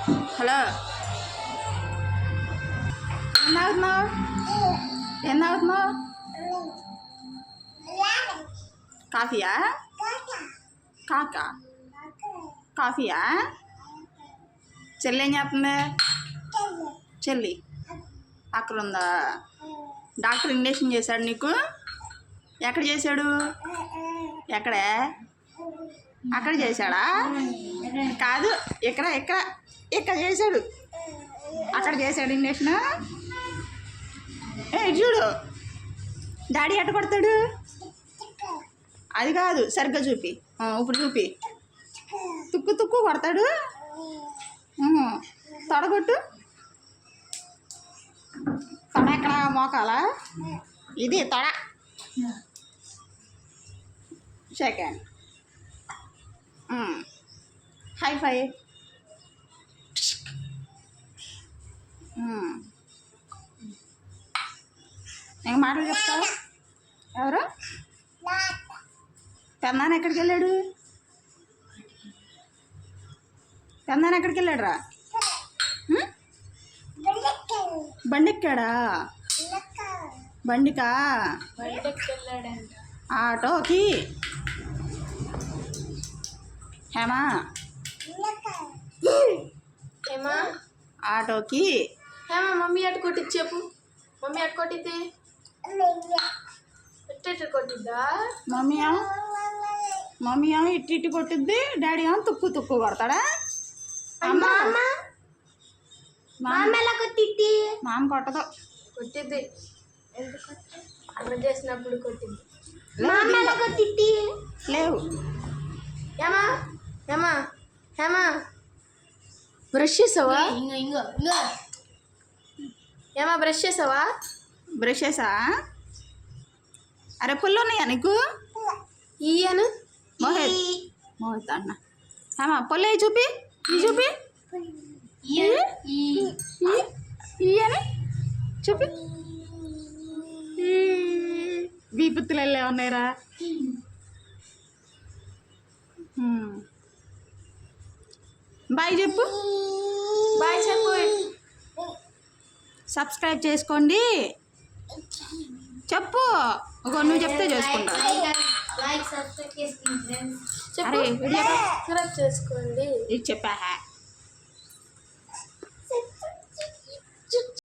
Hello, ఏం తాగుతున్నావు? కాఫీయా? కాఫీయా? చెల్లి ఏం చేస్తుంది? చెల్లి అక్కడ ఉందా? డాక్టర్ ఇంజక్షన్ చేశాడు నీకు? ఎక్కడ చేశాడు? ఎక్కడే? అక్కడ చేశాడా? కాదు, ఇక్కడ ఇక్కడ ఇక్కడ చేశాడు. అక్కడ చేశాడు ఇంజక్షన్. చూడు, డాడీ ఎట్ట కొడతాడు? అది కాదు, సరిగ్గా చూపి. ఇప్పుడు చూపి. తుక్కు తుక్కు కొడతాడు. తొడగొట్టు. తొడ ఎక్కడ? మోకాలా? ఇది తొడ. సెకండ్ హై ఫై. నేను మాటలు చెప్తావా? ఎవరు? పెన్నాన్న ఎక్కడికి వెళ్ళాడు? పెన్నాన్న ఎక్కడికి వెళ్ళాడు రా? బండిక్కాడా? బండికా? ఆటోకి. హేమా హేమా ఆటోకి. హేమా మమ్మీ అటు కొట్టి చెప్పు. మమ్మీ అటు కొట్టిద్ది. ఎట్ట కొట్టిద్దా? మమ్మీ ఏమో ఇట్టి కొట్టిద్ది, డాడీ ఏమో తుక్కు తుక్కు కొడతాడా? ఎలా కొట్టిద్ది? మామ కొట్టదు. కొట్టిద్ది. అమ్మ చేసినప్పుడు కొట్టిద్ది. ఎలా కొట్టిద్ది? లేవు. హేమా హేమా హేమా బ్రష్ చేసావా? ఏమా బ్రష్ చేసావా? బ్రష్ చేసా? అరే పుల్లు ఉన్నాయా నీకు? ఇయ్యను. మోహిత్ అన్న. హేమా పుల్ల చూపి. ఈ చూపి. ఇయ్యని చూపి. బీపుత్తులు వెళ్ళే ఉన్నాయిరా. బాయ్ చెప్పు. బాయ్ చెప్పు. సబ్స్క్రైబ్ చేసుకోండి చెప్పు. నువ్వు చెప్తే చేసుకుంటా. లైక్ సబ్స్క్రైబ్ చేసుకోండి ఫ్రెండ్స్. అరే సబ్స్క్రైబ్ చేసుకోండి. ఇది చెప్పా.